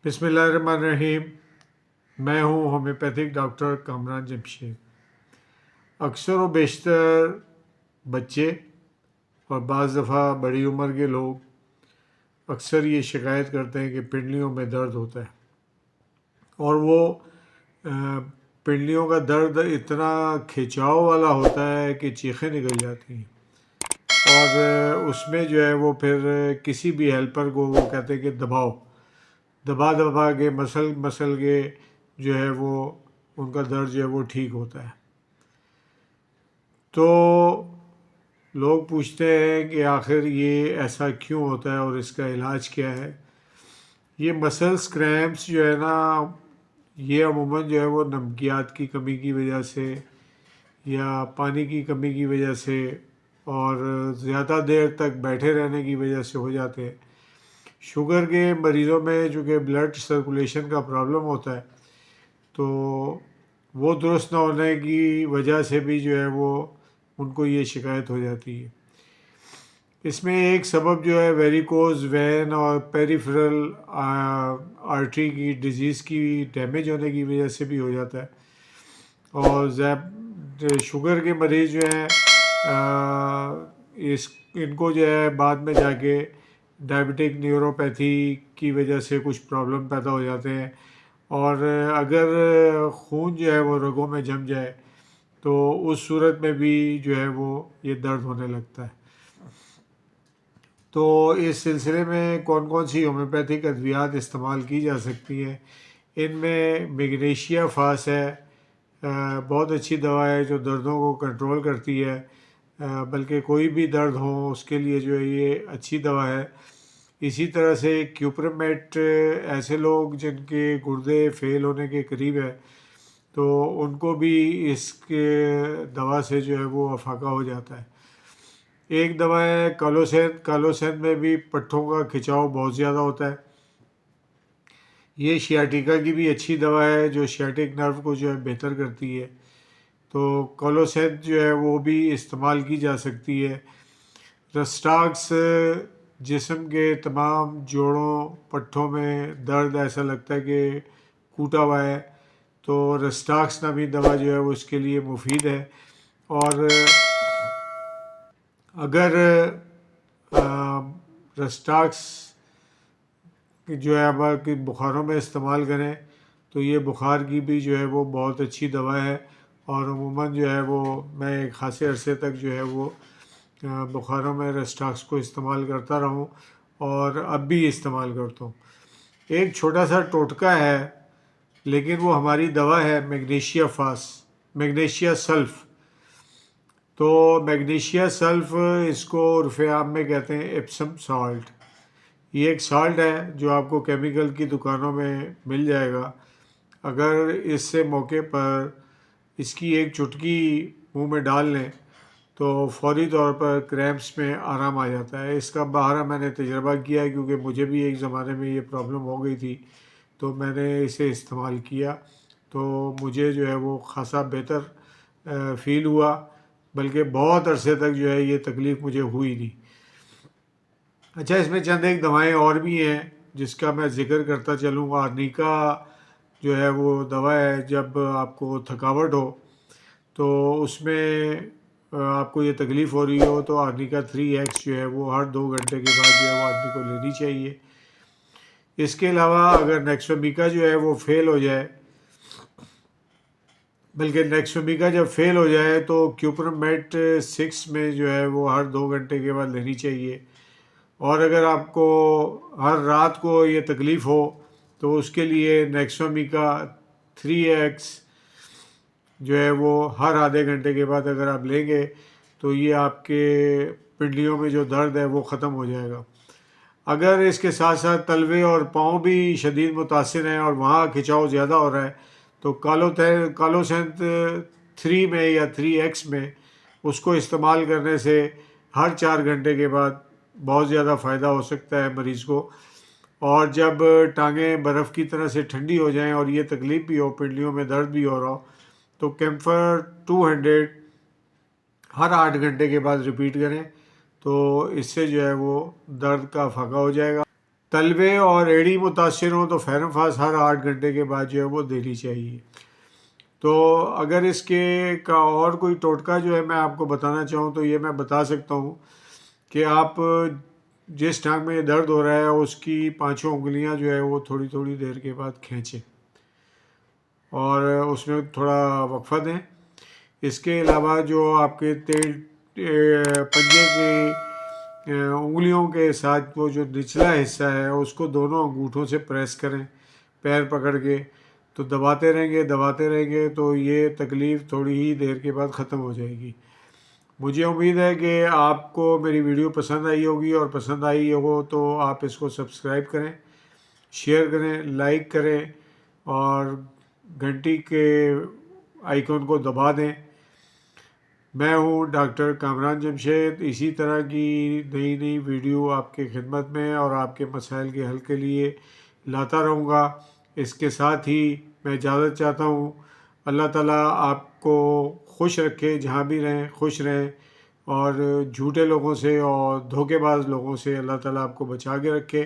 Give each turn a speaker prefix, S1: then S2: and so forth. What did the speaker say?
S1: بسم اللہ الرحمن الرحیم. میں ہوں ہومیوپیتھک ڈاکٹر کامران جمشید. اکثر و بیشتر بچے اور بعض دفعہ بڑی عمر کے لوگ اکثر یہ شکایت کرتے ہیں کہ پنڈلیوں میں درد ہوتا ہے، اور وہ پنڈلیوں کا درد اتنا کھچاؤ والا ہوتا ہے کہ چیخیں نکل جاتی ہیں، اور اس میں جو ہے وہ پھر کسی بھی ہیلپر کو وہ کہتے ہیں کہ دبا کے مسل کے جو ہے وہ ان کا درد جو ہے وہ ٹھیک ہوتا ہے. تو لوگ پوچھتے ہیں کہ آخر یہ ایسا کیوں ہوتا ہے اور اس کا علاج کیا ہے. یہ مسلس کریمپس جو ہے نا، یہ عموماً جو ہے وہ نمکیات کی کمی کی وجہ سے یا پانی کی کمی کی وجہ سے اور زیادہ دیر تک بیٹھے رہنے کی وجہ سے ہو جاتے ہیں. شوگر کے مریضوں میں چونکہ بلڈ سرکولیشن کا پرابلم ہوتا ہے، تو وہ درست نہ ہونے کی وجہ سے بھی جو ہے وہ ان کو یہ شکایت ہو جاتی ہے. اس میں ایک سبب جو ہے ویریکوز وین اور پیریفرل آرٹری کی ڈیزیز کی ڈیمیج ہونے کی وجہ سے بھی ہو جاتا ہے. اور شوگر کے مریض جو ہیں ان کو جو ہے بعد میں جا کے ڈائبٹک نیوروپیتھی کی وجہ سے کچھ پرابلم پیدا ہو جاتے ہیں، اور اگر خون جو ہے وہ رگوں میں جم جائے تو اس صورت میں بھی جو ہے وہ یہ درد ہونے لگتا ہے. تو اس سلسلے میں کون کون سی ہومیوپیتھک ادویات استعمال کی جا سکتی ہیں؟ ان میں میگنیشیا فاس ہے، بہت اچھی دوا ہے جو دردوں کو کنٹرول کرتی ہے، بلکہ کوئی بھی درد ہو اس کے لیے جو ہے یہ اچھی دوا ہے. اسی طرح سے کیوپرمیٹ، ایسے لوگ جن کے گردے فیل ہونے کے قریب ہے تو ان کو بھی اس کے دوا سے جو ہے وہ افاقہ ہو جاتا ہے. ایک دوا ہے کالوسین میں بھی پٹھوں کا کھچاؤ بہت زیادہ ہوتا ہے. یہ شیاٹیکا کی بھی اچھی دوا ہے جو شیاٹک نرو کو جو ہے بہتر کرتی ہے، تو کالوسین جو ہے وہ بھی استعمال کی جا سکتی ہے. رسٹاکس، جسم کے تمام جوڑوں پٹھوں میں درد ایسا لگتا ہے کہ کوٹا ہوا ہے، تو رسٹاکس نامی دوا جو ہے وہ اس کے لیے مفید ہے. اور اگر رسٹاکس جو ہے اب بخاروں میں استعمال کریں تو یہ بخار کی بھی جو ہے وہ بہت اچھی دوا ہے، اور عموماً جو ہے وہ میں ایک خاصے عرصے تک جو ہے وہ بخاروں میں رسٹاکس کو استعمال کرتا رہوں، اور اب بھی استعمال کرتا ہوں. ایک چھوٹا سا ٹوٹکا ہے لیکن وہ ہماری دوا ہے، میگنیشیا سلف. تو میگنیشیا سلف، اس کو عرف عام میں کہتے ہیں ایپسم سالٹ. یہ ایک سالٹ ہے جو آپ کو کیمیکل کی دکانوں میں مل جائے گا. اگر اس سے موقع پر اس کی ایک چٹکی منہ میں ڈال لیں تو فوری طور پر کریمپس میں آرام آ جاتا ہے. اس کا باہر میں نے تجربہ کیا ہے کیونکہ مجھے بھی ایک زمانے میں یہ پرابلم ہو گئی تھی، تو میں نے اسے استعمال کیا تو مجھے جو ہے وہ خاصا بہتر فیل ہوا، بلکہ بہت عرصے تک جو ہے یہ تکلیف مجھے ہوئی نہیں. اچھا، اس میں چند ایک دوائیں اور بھی ہیں جس کا میں ذکر کرتا چلوں گا. آرنیکا جو ہے وہ دوا ہے جب آپ کو تھکاوٹ ہو تو اس میں آپ کو یہ تکلیف ہو رہی ہو تو آرنیکا 3X جو ہے وہ ہر 2 گھنٹے کے بعد جو ہے وہ آدمی کو لینی چاہیے. اس کے علاوہ اگر نیکسومیکا جو ہے وہ فیل ہو جائے، بلکہ نیکسومیکا جب فیل ہو جائے تو کیوپرمیٹ 6 میں جو ہے وہ ہر 2 گھنٹے کے بعد لینی چاہیے. اور اگر آپ کو ہر رات کو یہ تکلیف ہو تو اس کے لیے نیکسومیکا 3X جو ہے وہ ہر آدھے گھنٹے کے بعد اگر آپ لیں گے تو یہ آپ کے پنڈلیوں میں جو درد ہے وہ ختم ہو جائے گا. اگر اس کے ساتھ ساتھ تلوے اور پاؤں بھی شدید متاثر ہیں اور وہاں کھچاؤ زیادہ ہو رہا ہے تو کالوسین 3 میں یا 3X میں اس کو استعمال کرنے سے ہر 4 گھنٹے کے بعد بہت زیادہ فائدہ ہو سکتا ہے مریض کو. اور جب ٹانگیں برف کی طرح سے ٹھنڈی ہو جائیں اور یہ تکلیف بھی ہو، پنڈلیوں میں درد بھی ہو رہا ہو، تو کیمفر 200 ہر 8 گھنٹے کے بعد ریپیٹ کریں تو اس سے جو ہے وہ درد کا افاقہ ہو جائے گا. تلوے اور ایڑی متاثر ہوں تو فوراً فاس ہر 8 گھنٹے کے بعد جو ہے وہ دینی چاہیے۔ تو اگر اس کے کا اور کوئی ٹوٹکا جو ہے میں آپ کو بتانا چاہوں تو یہ میں بتا سکتا ہوں کہ آپ جس ٹانگ میں یہ درد ہو رہا ہے اس کی 5 انگلیاں جو ہے وہ تھوڑی تھوڑی دیر کے بعد کھینچیں اور اس میں تھوڑا وقفہ دیں۔ اس کے علاوہ جو آپ کے پنجے کے انگلیوں کے ساتھ وہ جو نچلا حصہ ہے اس کو دونوں انگوٹھوں سے پریس کریں پیر پکڑ کے، تو دباتے رہیں گے تو یہ تکلیف تھوڑی ہی دیر کے بعد ختم ہو جائے گی۔ مجھے امید ہے کہ آپ کو میری ویڈیو پسند آئی ہوگی، اور پسند آئی ہو تو آپ اس کو سبسکرائب کریں، شیئر کریں، لائک کریں اور گھنٹی کے آئیکن کو دبا دیں۔ میں ہوں ڈاکٹر کامران جمشید، اسی طرح کی نئی ویڈیو آپ کے خدمت میں اور آپ کے مسائل کے حل کے لیے لاتا رہوں گا۔ اس کے ساتھ ہی میں اجازت چاہتا ہوں۔ اللہ تعالیٰ آپ کو خوش رکھے، جہاں بھی رہیں خوش رہیں، اور جھوٹے لوگوں سے اور دھوکے باز لوگوں سے اللہ تعالیٰ آپ کو بچا کے رکھے۔